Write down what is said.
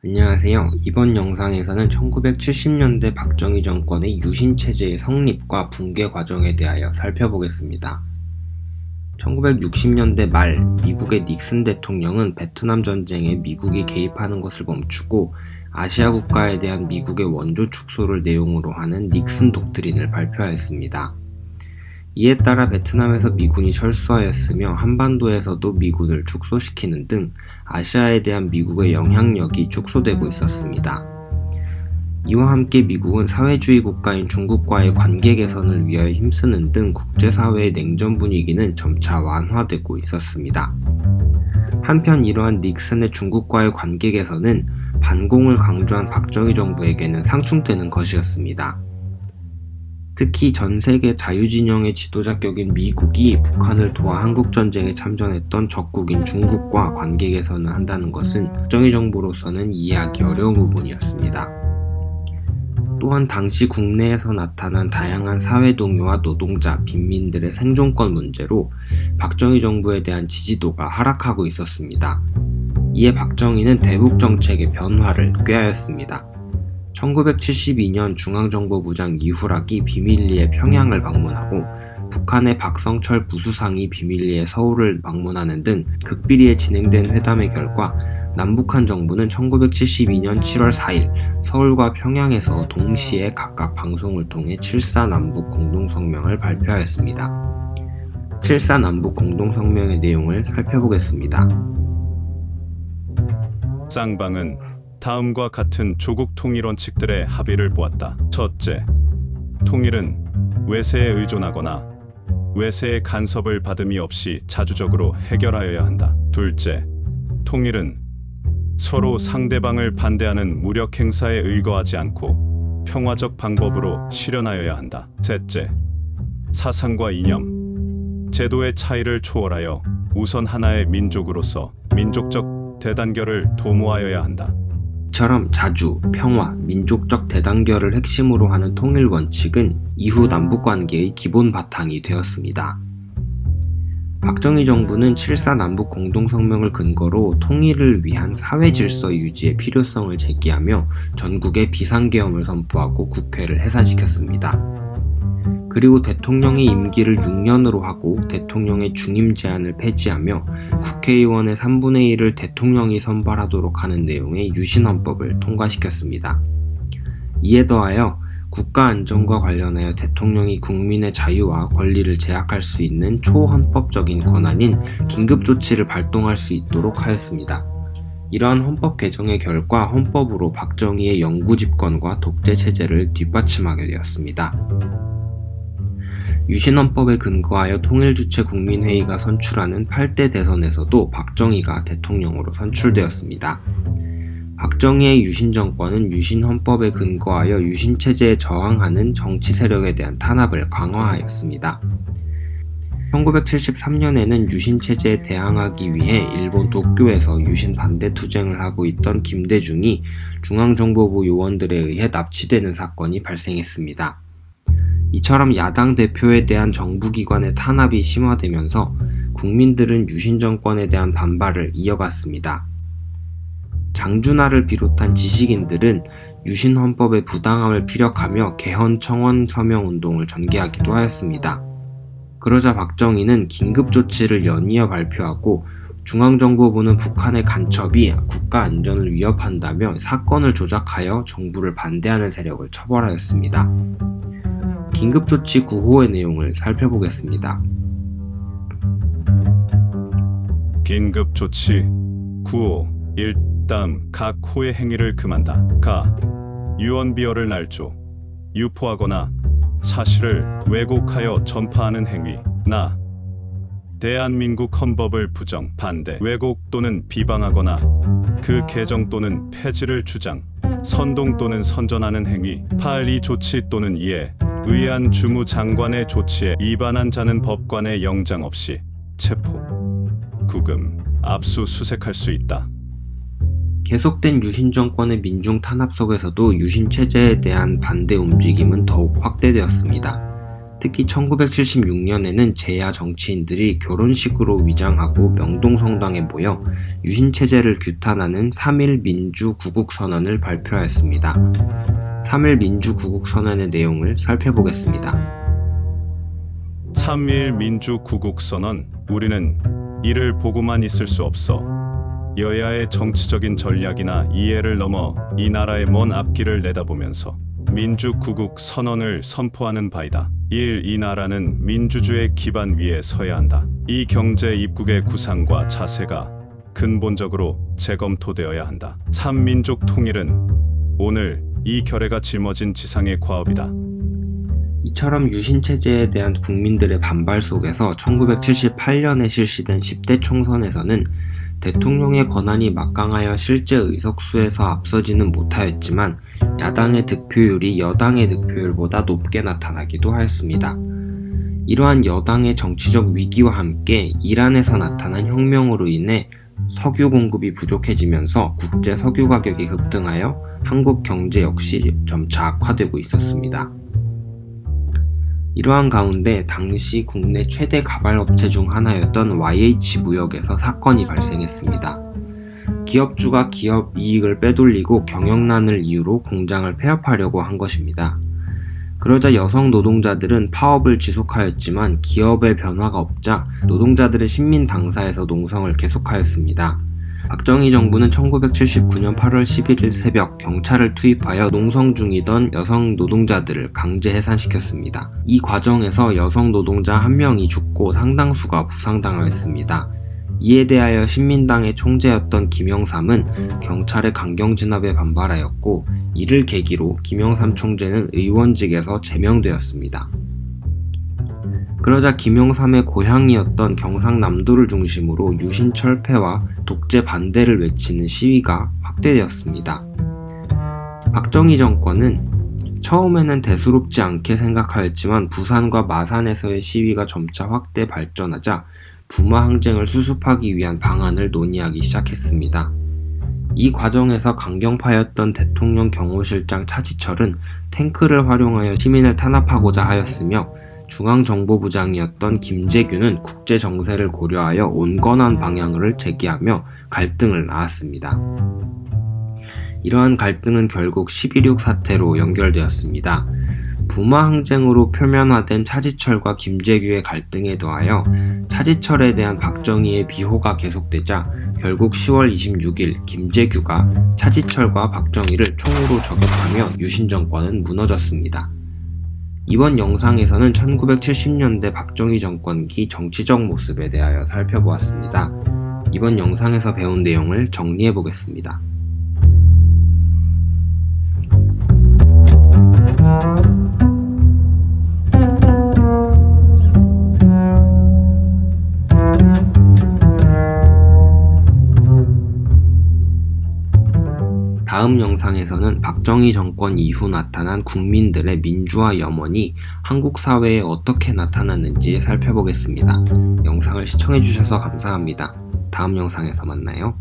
안녕하세요. 이번 영상에서는 1970년대 박정희 정권의 유신체제의 성립과 붕괴 과정에 대하여 살펴보겠습니다. 1960년대 말 미국의 닉슨 대통령은 베트남 전쟁에 미국이 개입하는 것을 멈추고 아시아 국가에 대한 미국의 원조 축소를 내용으로 하는 닉슨 독트린을 발표하였습니다. 이에 따라 베트남에서 미군이 철수하였으며 한반도에서도 미군을 축소시키는 등 아시아에 대한 미국의 영향력이 축소되고 있었습니다. 이와 함께 미국은 사회주의 국가인 중국과의 관계 개선을 위하여 힘쓰는 등 국제사회의 냉전 분위기는 점차 완화되고 있었습니다. 한편 이러한 닉슨의 중국과의 관계 개선은 반공을 강조한 박정희 정부에게는 상충되는 것이었습니다. 특히 전세계 자유진영의 지도자 격인 미국이 북한을 도와 한국전쟁에 참전했던 적국인 중국과 관계 개선을 한다는 것은 박정희 정부로서는 이해하기 어려운 부분이었습니다. 또한 당시 국내에서 나타난 다양한 사회동요와 노동자, 빈민들의 생존권 문제로 박정희 정부에 대한 지지도가 하락하고 있었습니다. 이에 박정희는 대북 정책의 변화를 꾀하였습니다. 1972년 중앙정보부장 이후락이 비밀리에 평양을 방문하고 북한의 박성철 부수상이 비밀리에 서울을 방문하는 등 극비리에 진행된 회담의 결과 남북한 정부는 1972년 7월 4일 서울과 평양에서 동시에 각각 방송을 통해 7.4 남북 공동성명을 발표하였습니다. 7.4 남북 공동성명의 내용을 살펴보겠습니다. 쌍방은 다음과 같은 조국 통일 원칙들의 합의를 보았다. 첫째, 통일은 외세에 의존하거나 외세의 간섭을 받음이 없이 자주적으로 해결하여야 한다. 둘째, 통일은 서로 상대방을 반대하는 무력 행사에 의거하지 않고 평화적 방법으로 실현하여야 한다. 셋째, 사상과 이념, 제도의 차이를 초월하여 우선 하나의 민족으로서 민족적 대단결을 도모하여야 한다. 이처럼 자주, 평화, 민족적 대단결을 핵심으로 하는 통일 원칙은 이후 남북관계의 기본 바탕이 되었습니다. 박정희 정부는 7.4 남북 공동성명을 근거로 통일을 위한 사회질서 유지의 필요성을 제기하며 전국에 비상계엄을 선포하고 국회를 해산시켰습니다. 그리고 대통령의 임기를 6년으로 하고 대통령의 중임 제한을 폐지하며 국회의원의 3분의 1을 대통령이 선발하도록 하는 내용의 유신헌법을 통과시켰습니다. 이에 더하여 국가 안전과 관련하여 대통령이 국민의 자유와 권리를 제약할 수 있는 초헌법적인 권한인 긴급조치를 발동할 수 있도록 하였습니다. 이러한 헌법 개정의 결과 헌법으로 박정희의 영구집권과 독재체제를 뒷받침하게 되었습니다. 유신헌법에 근거하여 통일주체 국민회의가 선출하는 8대 대선에서도 박정희가 대통령으로 선출되었습니다. 박정희의 유신정권은 유신헌법에 근거하여 유신체제에 저항하는 정치 세력에 대한 탄압을 강화하였습니다. 1973년에는 유신체제에 대항하기 위해 일본 도쿄에서 유신 반대 투쟁을 하고 있던 김대중이 중앙정보부 요원들에 의해 납치되는 사건이 발생했습니다. 이처럼 야당 대표에 대한 정부기관의 탄압이 심화되면서 국민들은 유신정권에 대한 반발을 이어갔습니다. 장준하를 비롯한 지식인들은 유신헌법의 부당함을 피력하며 개헌 청원 서명운동을 전개하기도 하였습니다. 그러자 박정희는 긴급조치를 연이어 발표하고 중앙정보부는 북한의 간첩이 국가 안전을 위협한다며 사건을 조작하여 정부를 반대하는 세력을 처벌하였습니다. 긴급조치 9호의 내용을 살펴보겠습니다. 긴급조치 9호 1. 다음 각 호의 행위를 금한다. 가. 유언비어를 날조, 유포하거나 사실을 왜곡하여 전파하는 행위. 나. 대한민국 헌법을 부정, 반대, 왜곡 또는 비방하거나 그 개정 또는 폐지를 주장, 선동 또는 선전하는 행위. 8. 이 조치 또는 이에 의한 주무장관의 조치에 위반한 자는 법관의 영장 없이 체포, 구금, 압수수색할 수 있다. 계속된 유신정권의 민중 탄압 속에서도 유신체제에 대한 반대 움직임은 더욱 확대되었습니다. 특히 1976년에는 재야 정치인들이 결혼식으로 위장하고 명동성당에 모여 유신체제를 규탄하는 3.1 민주구국선언을 발표하였습니다. 3.1 민주구국선언의 내용을 살펴보겠습니다. 3.1 민주구국선언. 우리는 이를 보고만 있을 수 없어. 여야의 정치적인 전략이나 이해를 넘어 이 나라의 먼 앞길을 내다보면서 민주구국 선언을 선포하는 바이다. 1. 이 나라는 민주주의 기반 위에 서야 한다. 이 경제 입국의 구상과 자세가 근본적으로 재검토되어야 한다. 3. 민족 통일은 오늘 이 결의가 짊어진 지상의 과업이다. 이처럼 유신체제에 대한 국민들의 반발 속에서 1978년에 실시된 10대 총선에서는 대통령의 권한이 막강하여 실제 의석수에서 앞서지는 못하였지만 야당의 득표율이 여당의 득표율보다 높게 나타나기도 하였습니다. 이러한 여당의 정치적 위기와 함께 이란에서 나타난 혁명으로 인해 석유 공급이 부족해지면서 국제 석유 가격이 급등하여 한국 경제 역시 점차 악화되고 있었습니다. 이러한 가운데 당시 국내 최대 가발업체 중 하나였던 YH무역에서 사건이 발생했습니다. 기업주가 기업 이익을 빼돌리고 경영난을 이유로 공장을 폐업하려고 한 것입니다. 그러자 여성 노동자들은 파업을 지속하였지만 기업의 변화가 없자 노동자들은 신민당사에서 농성을 계속하였습니다. 박정희 정부는 1979년 8월 11일 새벽 경찰을 투입하여 농성 중이던 여성 노동자들을 강제 해산시켰습니다. 이 과정에서 여성 노동자 1명이 죽고 상당수가 부상당하였습니다. 이에 대하여 신민당의 총재였던 김영삼은 경찰의 강경 진압에 반발하였고 이를 계기로 김영삼 총재는 의원직에서 제명되었습니다. 그러자 김영삼의 고향이었던 경상남도를 중심으로 유신 철폐와 독재 반대를 외치는 시위가 확대되었습니다. 박정희 정권은 처음에는 대수롭지 않게 생각하였지만 부산과 마산에서의 시위가 점차 확대 발전하자 부마 항쟁을 수습하기 위한 방안을 논의하기 시작했습니다. 이 과정에서 강경파였던 대통령 경호실장 차지철은 탱크를 활용하여 시민을 탄압하고자 하였으며 중앙정보부장이었던 김재규는 국제정세를 고려하여 온건한 방향을 제기하며 갈등을 낳았습니다. 이러한 갈등은 결국 11.6 사태로 연결되었습니다. 부마 항쟁으로 표면화된 차지철과 김재규의 갈등에 더하여 차지철에 대한 박정희의 비호가 계속되자 결국 10월 26일 김재규가 차지철과 박정희를 총으로 저격하며 유신 정권은 무너졌습니다. 이번 영상에서는 1970년대 박정희 정권기 정치적 모습에 대하여 살펴보았습니다. 이번 영상에서 배운 내용을 정리해 보겠습니다. 다음 영상에서는 박정희 정권 이후 나타난 국민들의 민주화 염원이 한국 사회에 어떻게 나타났는지 살펴보겠습니다. 영상을 시청해주셔서 감사합니다. 다음 영상에서 만나요.